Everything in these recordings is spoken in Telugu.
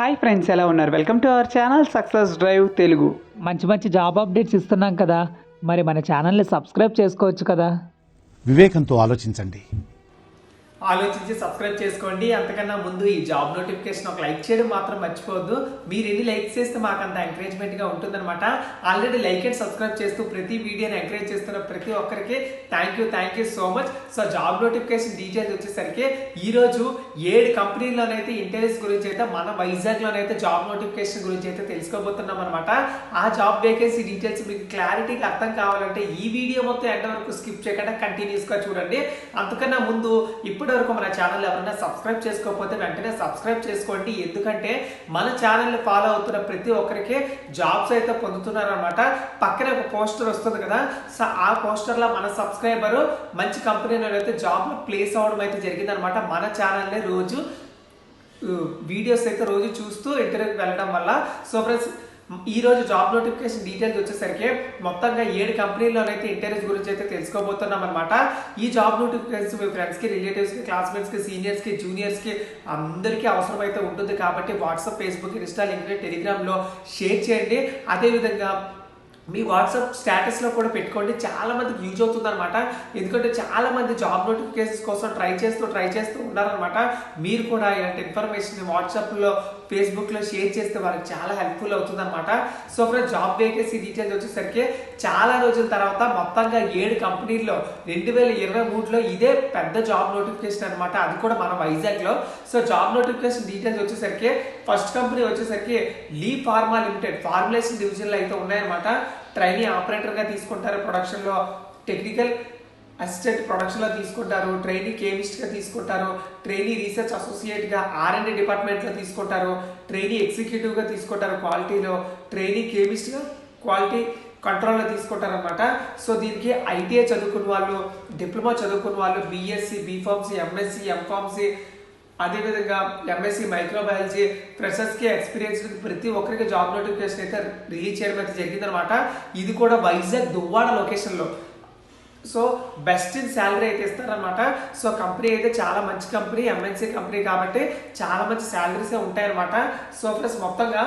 హాయ్ ఫ్రెండ్స్, ఎలా ఉన్నారు? Welcome to our channel success drive Telugu. మంచి మంచి జాబ్ అప్డేట్స్ ఇస్తున్నాం కదా, మరి మన ఛానల్ని సబ్స్క్రైబ్ చేసుకోవచ్చు కదా. వివేకంతో ఆలోచించండి. ఆలోచించి సబ్స్క్రైబ్ చేసుకోండి. అంతకన్నా ముందు ఈ జాబ్ నోటిఫికేషన్ ఒక లైక్ చేయడం మాత్రం మర్చిపోవద్దు. మీరు ఎన్ని లైక్స్ చేస్తే మాకు అంత ఎంకరేజ్మెంట్గా ఉంటుందన్నమాట. ఆల్రెడీ లైక్ అండ్ సబ్స్క్రైబ్ చేస్తూ ప్రతి వీడియోని ఎంకరేజ్ చేస్తున్న ప్రతి ఒక్కరికి thank you so much. So job notification details వచ్చేసరికి ఈరోజు 7 కంపెనీల్లోనైతే ఇంటర్వ్యూస్ గురించి అయితే మన వైజాగ్లోనైతే జాబ్ నోటిఫికేషన్ గురించి అయితే తెలుసుకోబోతున్నాం అనమాట. ఆ జాబ్ వేకెన్సీ డీటెయిల్స్ మీకు క్లారిటీగా అర్థం కావాలంటే ఈ వీడియో మొత్తం ఎండ్ వరకు స్కిప్ చేయకుండా కంటిన్యూస్గా చూడండి. అంతకన్నా ముందు ఇప్పుడు వరకు మన ఛానల్ ఎవరైనా సబ్స్క్రైబ్ చేసుకోకపోతే వెంటనే సబ్స్క్రైబ్ చేసుకోండి. ఎందుకంటే మన ఛానల్ ఫాలో అవుతున్న ప్రతి ఒక్కరికి జాబ్స్ అయితే పొందుతున్నారు అనమాట. పక్కనే ఒక పోస్టర్ వస్తుంది కదా, సో ఆ పోస్టర్ లో మన సబ్స్క్రైబర్ మంచి కంపెనీలో అయితే జాబ్ లో ప్లేస్ అవడం అయితే జరిగింది అనమాట. మన ఛానల్ని రోజు వీడియోస్ అయితే రోజు చూస్తూ ఇంటర్వ్యూకి వెళ్ళడం వల్ల. సో ఫ్రెండ్స్, ఈ రోజు జాబ్ నోటిఫికేషన్ డీటెయిల్స్ వచ్చేసరికి మొత్తంగా 7 కంపెనీల్లోనైతే ఇంటర్వ్యూస్ గురించి అయితే తెలుసుకోబోతున్నాం అనమాట. ఈ జాబ్ నోటిఫికేషన్ మీ ఫ్రెండ్స్కి, రిలేటివ్స్కి, క్లాస్మేట్స్కి, సీనియర్స్కి, జూనియర్స్కి అందరికీ అవసరం అయితే ఉంటుంది. కాబట్టి వాట్సాప్, ఫేస్బుక్, ఇన్స్టా, లింక్డ్ఇన్, టెలిగ్రామ్లో షేర్ చేయండి. అదేవిధంగా మీ వాట్సాప్ స్టేటస్లో కూడా పెట్టుకోండి. చాలా మందికి యూజ్ అవుతుంది అనమాట. ఎందుకంటే చాలా మంది జాబ్ నోటిఫికేషన్స్ కోసం ట్రై చేస్తూ ఉన్నారనమాట. మీరు కూడా ఇలాంటి ఇన్ఫర్మేషన్ వాట్సాప్లో, ఫేస్బుక్లో షేర్ చేస్తే వాళ్ళకి చాలా హెల్ప్ఫుల్ అవుతుంది అనమాట. So friends, job vacancy details వచ్చేసరికి చాలా రోజుల తర్వాత మొత్తంగా 7 కంపెనీల్లో 2023లో ఇదే పెద్ద జాబ్ నోటిఫికేషన్ అనమాట. అది కూడా మన వైజాగ్లో. సో జాబ్ నోటిఫికేషన్ డీటెయిల్స్ వచ్చేసరికి ఫస్ట్ కంపెనీ వచ్చేసరికి లీ ఫార్మా లిమిటెడ్ ఫార్ములేషన్ డివిజన్లో అయితే ఉన్నాయన్నమాట. ట్రైనీ ఆపరేటర్గా తీసుకుంటారు, ప్రొడక్షన్లో టెక్నికల్ అసిస్టెంట్ ప్రొడక్షన్లో తీసుకుంటారు, ట్రైనీ కెమిస్ట్గా తీసుకుంటారు, ట్రైనీ రీసెర్చ్ అసోసియేట్గా R&D డిపార్ట్మెంట్లో తీసుకుంటారు, ట్రైనీ ఎగ్జిక్యూటివ్గా తీసుకుంటారు క్వాలిటీలో, ట్రైనీ కెమిస్ట్గా క్వాలిటీ కంట్రోల్లో తీసుకుంటారు అనమాట. సో దీనికి ITI చదువుకున్న వాళ్ళు, డిప్లొమా చదువుకున్న వాళ్ళు, BSc, B.Pharmacy, MSc, M.Pharmacy, అదేవిధంగా MSc మైక్రోబయాలజీ ఫ్రెషర్స్కి, ఎక్స్పీరియన్స్ ప్రతి ఒక్కరికి జాబ్ నోటిఫికేషన్ అయితే రిలీజ్ చేయడం అయితే జరిగిందనమాట. ఇది కూడా వైజాగ్ దువ్వాడ లొకేషన్లో. సో బెస్ట్ ఇన్ శాలరీ అయితే ఇస్తారనమాట. సో కంపెనీ అయితే చాలా మంచి కంపెనీ, MNC కంపెనీ కాబట్టి చాలా మంచి శాలరీసే ఉంటాయన్నమాట. సో ప్లస్ మొత్తంగా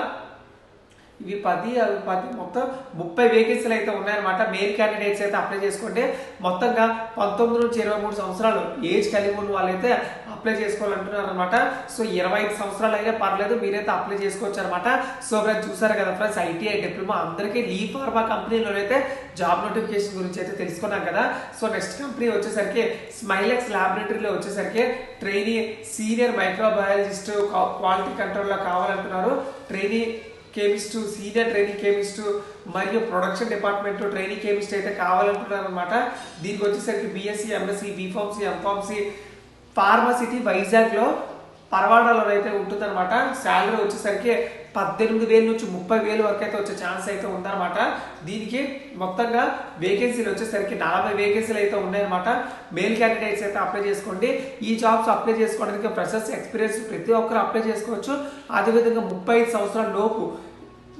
ఇవి 10 మొత్తం 30 వేకెన్సీలు అయితే ఉన్నాయన్నమాట. మెయిల్ క్యాండిడేట్స్ అయితే అప్లై చేసుకోండి. మొత్తంగా 19 నుంచి 23 సంవత్సరాలు ఏజ్ కలిగి ఉన్న వాళ్ళైతే అప్లై చేసుకోవాలంటున్నారు అనమాట. సో 25 సంవత్సరాలు అయితే పర్లేదు, మీరైతే అప్లై చేసుకోవచ్చు అనమాట. సో ఫ్రెండ్స్, చూసారు కదా ఫ్రెండ్స్, ITI, డిప్లొమా అందరికీ లీ ఫార్మా కంపెనీలోనైతే జాబ్ నోటిఫికేషన్ గురించి అయితే తెలుసుకున్నాం కదా. సో నెక్స్ట్ కంపెనీ వచ్చేసరికి స్మైలెక్స్ ల్యాబొరేటరీలో వచ్చేసరికి ట్రైనీ సీనియర్ మైక్రోబయాలజిస్ట్ క్వాలిటీ కంట్రోల్లో కావాలంటున్నారు. Trainee chemist, senior training chemist మరియు ప్రొడక్షన్ డిపార్ట్మెంట్ ట్రైనింగ్ కెమిస్ట్ అయితే కావాలంటున్నారు అనమాట. దీనికి వచ్చేసరికి BSc, MSc, B.Pharmacy, M.Pharmacy, ఫార్మసిటీ వైజాగ్లో పరవాడలో అయితే ఉంటుందన్నమాట. శాలరీ వచ్చేసరికి 18,000 నుంచి 30,000 వరకు అయితే వచ్చే ఛాన్స్ అయితే ఉందన్నమాట. దీనికి మొత్తంగా వేకెన్సీలు వచ్చేసరికి 40 వేకెన్సీలు అయితే ఉన్నాయన్నమాట. మెయిల్ క్యాండిడేట్స్ అయితే అప్లై చేసుకోండి. ఈ జాబ్స్ అప్లై చేసుకోవడానికి ఫ్రెషర్స్, ఎక్స్పీరియన్స్ ప్రతి ఒక్కరు అప్లై చేసుకోవచ్చు. అదేవిధంగా 35 సంవత్సరాల లోపు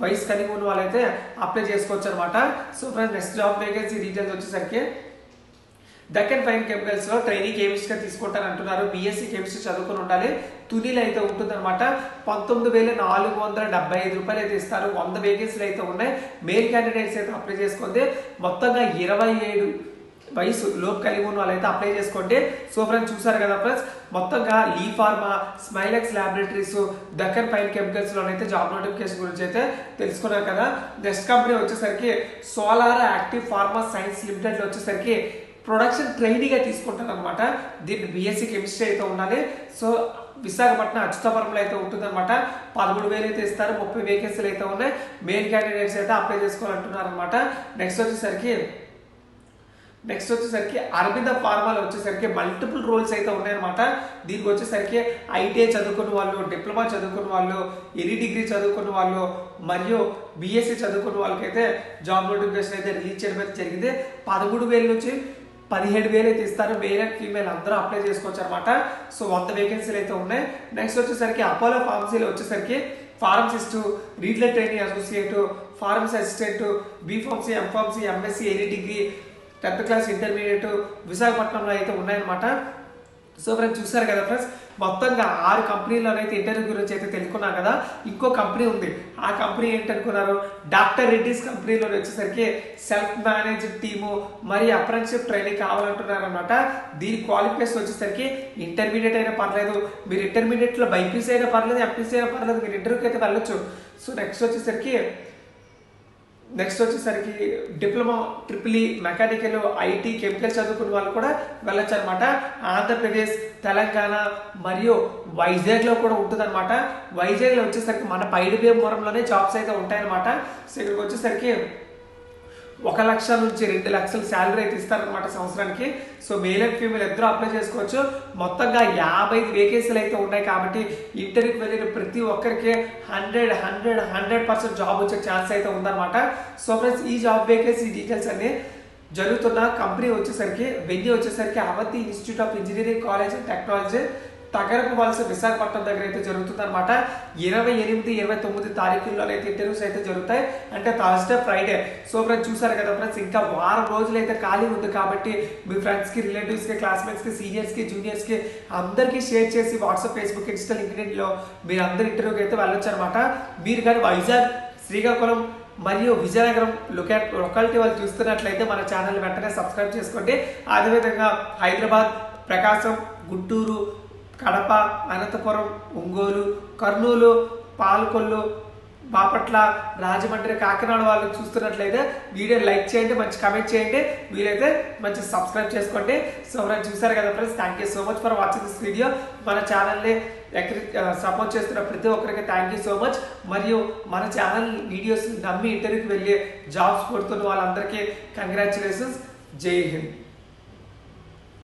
వయసు కలిగి ఉన్న వాళ్ళైతే అప్లై చేసుకోవచ్చు అనమాట. So friends, next job vacancy details వచ్చేసరికి డెక్కన్ ఫైన్ కెమికల్స్లో ట్రైనీ కెమిస్ట్గా తీసుకుంటారు అంటున్నారు. BSc కెమిస్ట్రీ చదువుకుని ఉండాలి. తునిలో అయితే ఉంటుందన్నమాట. 19,475 రూపాయలు అయితే ఇస్తారు. 100 వేకెన్సీలు అయితే ఉన్నాయి. మెయిల్ క్యాండిడేట్స్ అయితే అప్లై చేసుకోండి. మొత్తంగా 27 వయసు లోపు కలిగి ఉన్న వాళ్ళైతే అప్లై చేసుకోండి. సో ఫ్రెండ్స్, చూసారు కదా ఫ్రెండ్స్, మొత్తంగా Lee pharma, Smilax laboratories, Deccan fine కెమికల్స్లోనైతే జాబ్ నోటిఫికేషన్ గురించి అయితే తెలుసుకున్నారు కదా. నెక్స్ట్ కంపెనీ వచ్చేసరికి సోలార్ యాక్టివ్ ఫార్మా సైన్స్ లిమిటెడ్లో వచ్చేసరికి ప్రొడక్షన్ ట్రైనీగా తీసుకుంటారు అనమాట. దీనికి BSc కెమిస్ట్రీ అయితే ఉండాలి. సో విశాఖపట్నం అచ్యుతాపురంలో అయితే ఉంటుందన్నమాట. 13,000 అయితే ఇస్తారు. 30 వేకెన్సీలు అయితే ఉన్నాయి. మెయిల్ క్యాండిడేట్స్ అయితే అప్లై చేసుకోవాలంటున్నారు అనమాట. నెక్స్ట్ వచ్చేసరికి అరవింద ఫార్మాలో వచ్చేసరికి మల్టిపుల్ రోల్స్ అయితే ఉన్నాయన్నమాట. దీనికి వచ్చేసరికి ITI చదువుకున్న వాళ్ళు, డిప్లొమా చదువుకున్న వాళ్ళు, ఎనీ డిగ్రీ చదువుకున్న వాళ్ళు మరియు BSc చదువుకున్న వాళ్ళకైతే జాబ్ నోటిఫికేషన్ అయితే రిలీజ్ చేయడం అయితే జరిగింది. 13,000 నుంచి 17,000 అయితే ఇస్తారు. మేల్ అండ్ ఫీమేల్ అందరూ అప్లై చేసుకోవచ్చు అనమాట. సో 100 వేకెన్సీలు అయితే ఉన్నాయి. నెక్స్ట్ వచ్చేసరికి అపోలో ఫార్మసీలో వచ్చేసరికి pharmacist, retail training associate, pharmacy assistant, B.Pharmacy, M.Pharmacy, MSc any degree, 10th class, intermediate విశాఖపట్నంలో అయితే ఉన్నాయన్నమాట. సో ఫ్రెండ్స్ చూసారు కదా ఫ్రెండ్స్, మొత్తంగా 6 కంపెనీలోనైతే ఇంటర్వ్యూ గురించి అయితే తెలుసుకున్నాం కదా. ఇంకో కంపెనీ ఉంది, ఆ కంపెనీ ఏంటనుకున్నారు, డాక్టర్ రెడ్డిస్ కంపెనీలో వచ్చేసరికి సెల్ఫ్ మేనేజ్డ్ టీము మరి అప్రెంటిస్షిప్ ట్రైనింగ్ కావాలంటున్నారు అనమాట. దీని క్వాలిఫికేషన్ వచ్చేసరికి ఇంటర్మీడియట్ అయినా పర్లేదు, మీరు ఇంటర్మీడియట్లో బైపీసీ అయినా పర్లేదు, ఎంపీసీ అయినా పర్లేదు, మీరు ఇంటర్వ్యూకి అయితే వెళ్ళొచ్చు. సో నెక్స్ట్ వచ్చేసరికి diploma triple E mechanical IT chemical చదువుకున్న వాళ్ళు కూడా వెళ్ళొచ్చు అనమాట. ఆంధ్రప్రదేశ్, తెలంగాణ మరియు వైజాగ్లో కూడా ఉంటుంది అనమాట. వైజాగ్లో వచ్చేసరికి మన పైడిపేపురంలోనే జాబ్స్ అయితే ఉంటాయన్నమాట. సో ఇక్కడికి వచ్చేసరికి 1 లక్ష నుంచి 2 లక్షలు శాలరీ అయితే ఇస్తారనమాట సంవత్సరానికి. సో మేల్ అండ్ ఫీమేల్ ఇద్దరు అప్లై చేసుకోవచ్చు. మొత్తంగా 55 వేకెన్సీలు అయితే ఉన్నాయి కాబట్టి ఇంటర్వ్యూకి వెళ్ళిన ప్రతి ఒక్కరికి 100% జాబ్ వచ్చే ఛాన్స్ అయితే ఉందన్నమాట. సో ఫ్రెండ్స్, ఈ జాబ్ వేకెన్సీ డీటెయిల్స్ అన్ని జరుగుతున్న కంపెనీ వచ్చేసరికి వెన్యూ వచ్చేసరికి Avanti institute of engineering college and technology, Tagarapu Valasa, Visakhapatnam దగ్గర అయితే జరుగుతుంది అనమాట. 28, 29 తారీఖుల్లో అయితే ఇంటర్వ్యూస్ అయితే జరుగుతాయి, అంటే థర్స్డే, ఫ్రైడే. సో ఫ్రెండ్స్ చూసారు కదా ఫ్రెండ్స్, ఇంకా వారం రోజులు అయితే ఖాళీ ఉంది కాబట్టి మీ ఫ్రెండ్స్కి, రిలేటివ్స్కి, క్లాస్మేట్స్కి, సీనియర్స్కి, జూనియర్స్కి అందరికీ షేర్ చేసి వాట్సాప్, ఫేస్బుక్, ఇన్స్టా, లింక్డ్ఇన్లో మీరు అందరు ఇంటర్వ్యూకి అయితే వెళ్ళొచ్చు అనమాట. మీరు కానీ వైజాగ్, శ్రీకాకుళం మరియు విజయనగరం లొకాలిటీ వాళ్ళు చూస్తున్నట్లయితే మన ఛానల్ వెంటనే సబ్స్క్రైబ్ చేసుకోండి. అదేవిధంగా హైదరాబాద్, ప్రకాశం, గుంటూరు, కడప, అనంతపురం, ఒంగోలు, కర్నూలు, పాలకొల్లు, బాపట్ల, రాజమండ్రి, కాకినాడ వాళ్ళు చూస్తున్నట్లయితే వీడియో లైక్ చేయండి, మంచి కమెంట్ చేయండి, వీలైతే మంచి సబ్స్క్రైబ్ చేసుకోండి. సో ఫ్రెండ్స్ చూసారు కదా friends, thank you so much for watching this video. మన ఛానల్ని సపోర్ట్ చేస్తున్న ప్రతి ఒక్కరికి థ్యాంక్ యూ సో మచ్. మరియు మన ఛానల్ వీడియోస్ నమ్మి ఇంటర్వ్యూకి వెళ్ళి జాబ్స్ కొడుతున్న వాళ్ళందరికీ కంగ్రాచులేషన్స్. జై హింద్.